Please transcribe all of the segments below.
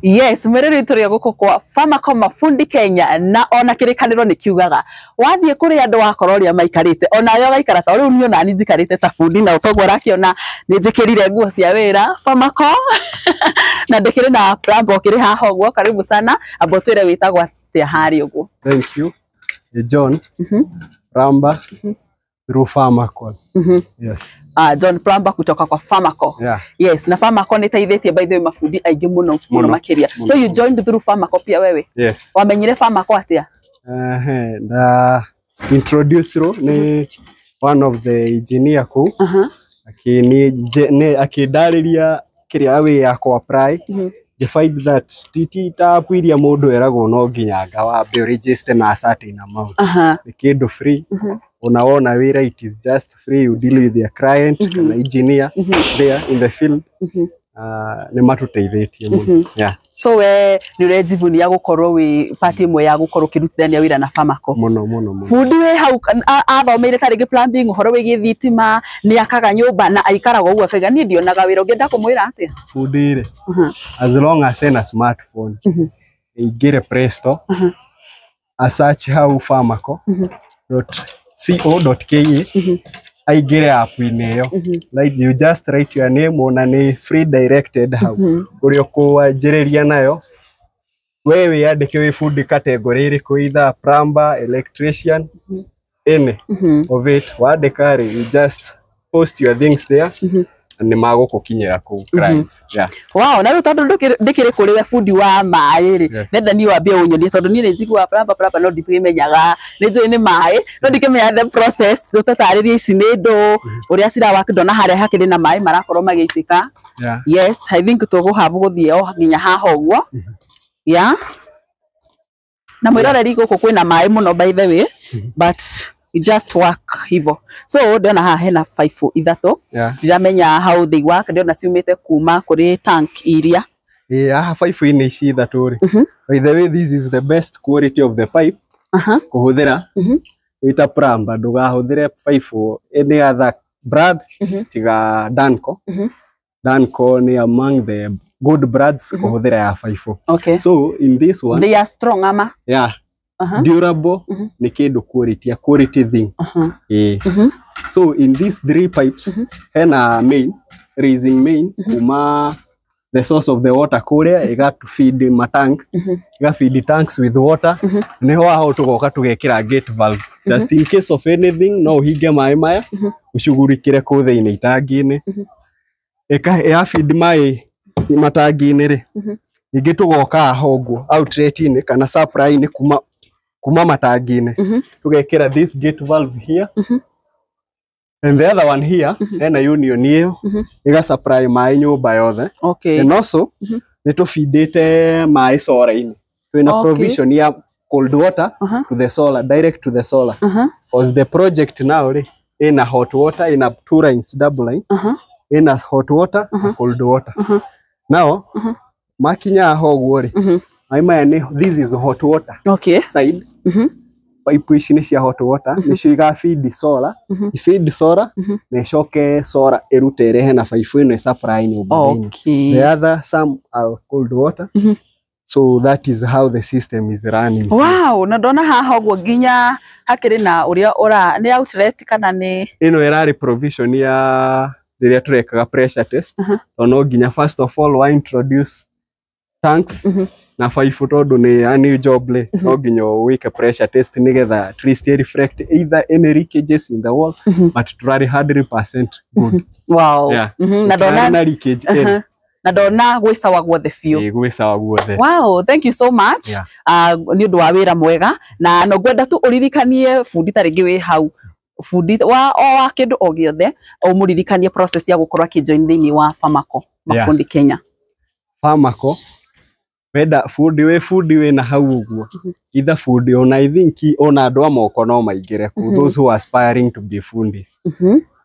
Yes, mwereri turia guko kwa Pharmaco Mafundi Kenya na ona kirikaniro ni kiugaga wathie kuri andu wakororia maikarite ona yo gaikara ta riu niona ni njikarite ta fundi na utogwo rakiona ni njikirire nguo cia wira Pharmaco na ndikiri na plumber kiri haha ogwo karibu sana abotwire witagwo atia hari ogwo. Thank you. John Plumber through Pharmaco. Yes. John Plumber kutoka kwa Pharmaco. Yeah. Yes, na Pharmaco ni taithitie by the way mafundi aingi muno makiria. So you joined through Pharmaco pia wewe? Yes. Wamenyire Pharmaco atia? The introducer ni one of the engineer ku. Akidariria kiria we yako apply. They find that titi tapiria mundu erago no nginyanga wa be register na certain amount. The kid free. Unaona wira it is just free, you deal with your client and engineer there in the field. Ni matuteithitie muno. Yeah. So ni rejivunia gukorwo wi party imwe ya gukorwo kirutithania wira na Pharmaco. Muno. Fundi we hau athomeire tarigi plumbing uhoro wigi thitima ni akaga nyumba na aikaraga uguo akaiga ni ndionaga wira ungenda kumwira atia. Fundi re. As long as a smartphone. Igire Play Store. A search how Pharmaco.co.ke. I get app in there. Like you just write your name on a free directed how. Urioko jereria nayo. Wewe yandike we food category iriku either plumber, electrician, any of it. Wandika you just post your things there. And ni mago kukinyira ku clients. Yeah. Wow, na ruto ndikire kuri we fundi wa mai ri. Nenda ni wambie unyonie tondu ni njigua plumber no ndimenyaga. Nijo ni mai, no ndikimenya the process. Tutatariria ici ni ndo uria cira wakidona haria hakiri na mai marakorwo magiitika. Yeah. Yes, I think tugo have guthie o nginya haha ogwo. Yeah. Na mwiroreri guku kwina mai muno by the way, but it just work hivo. So ndona haha hena 5 ithato. Ndiramenya how they work, ndona ciumite kuma kuri tank iria. Yeah, 5 ini ici ithato ri. By the way, this is the best quality of the pipe. Kuhuthira. Ita plumber ndugahuthire 5 any other brand tiga Danco. Danco ni among the good brands kuhuthira ya 5. Okay. So in this one they are strong ama? Yeah. Durable ni kindu quality thing. So in these 3 pipes hena main raising main kuma the source of the water kuria I got to feed my tank. I feed the tanks with water. Neho aho tugoka tugekira gate valve just in case of anything no hige mai maya ushugurikire ku thiini itangi-ini ya feed mai matangi-ini ri ingi tugoka aho guo outlet-ini kana supply-ini kuma matangi-ini tugekira this gate valve here. And the other one here, and a union here, iga supply mai nyumba yothe. Okay. And also, neto feedete mai solar in. So in a provision here, cold water to the solar, direct to the solar. Because the project now, in a hot water, in a 2 lines, double line, in a hot water, cold water. Now, makinya hogwori. This is hot water. Okay. Side. Pipe ici ni cia hot water nicio iga feed solar feed solar na icoke solar irute rehe na pipe ino supply nyumba. Okay. The other some are cold water. So that is how the system is running. Wow, na ndona haha ogwo nginya hakiri na uria ora ni outlet kana ni ino erari provision ya riria turekaga pressure test. No nginya first of all we introduce tanks na 5 tondu ni a new job le no nginya wike pressure test nigetha at least reflect either any leakages in the wall but turari 100% good. Wow. Yeah. Na ndona na leakage na ndona gwisawa guothe fiu. Gwisawa guothe. Wow, thank you so much. Ni undu wa wira mwega na no gwenda tu uririkanie fundi taringi wi hau fundi wa kindu o giothe o muririkanie process ya gukorwa kijoin thini wa Pharmaco Mafundi Kenya. Pharmaco weda fundi we na hau uguo either fundi on I think ona andu amoko no maigire ku those who are aspiring to be fundis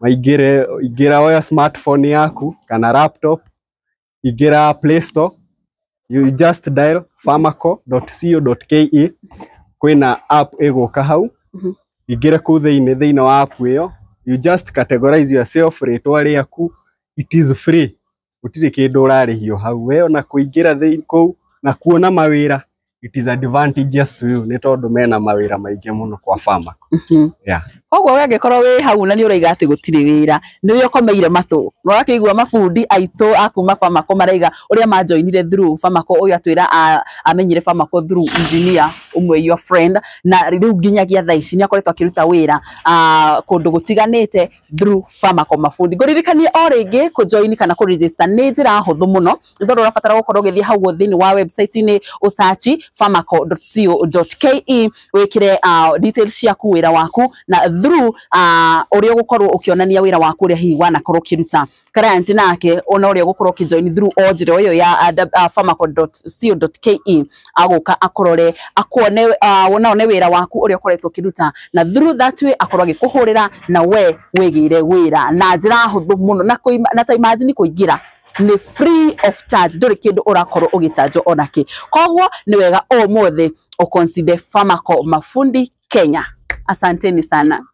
igira oya smartphone yaku kana laptop igira Play Store you just dial pharmaco.co.ke kwina app egoka hau igira ku thiini wa app iyo you just categorize yourself ritwa riaku it is free utire kindu urarihio hau we ona kuingira thiini ku na kuona mawira, it is advantageous to you. Neto mena mawira maingĩ muno kwa Pharmaco. Yeah. Koguo we angikorwo wi hau na ni uraiga ati gutiri wira ni we ukomeire matu no akigua mabundi aitu akuma Pharmaco maraiga uria majoinire through Pharmaco uyu atwira amenyire Pharmaco through engineer umwe your friend na riu nginyagia thaa ici ni akoretwo akiruta wira kundu gutiganite through Pharmaco mabundi nguririkanie o ringi ku join kana ku register ni njira huthu muno ndondo urabatara gukorwo githie hau thini wa website ni usachi pharmaco.co.ke wikire details ciaku wira waku na through uria gukorwo ukionania wira waku uria hihi wanakorwo kiruta client nake ona uria gukorwo kijoin through ojiro yo ya pharmaco.co.ke aguka akorore akone wona one wira waku uria ukoretwo kiruta na through that way akorwo agikuhurira na we wigire wira na njira huthu muno na ta imagine kuingira ni free of charge nduri kindu urakorwo ugicharge onake koguo ni wega o mothe o consider Pharmaco mafundi Kenya. Asanteni sana.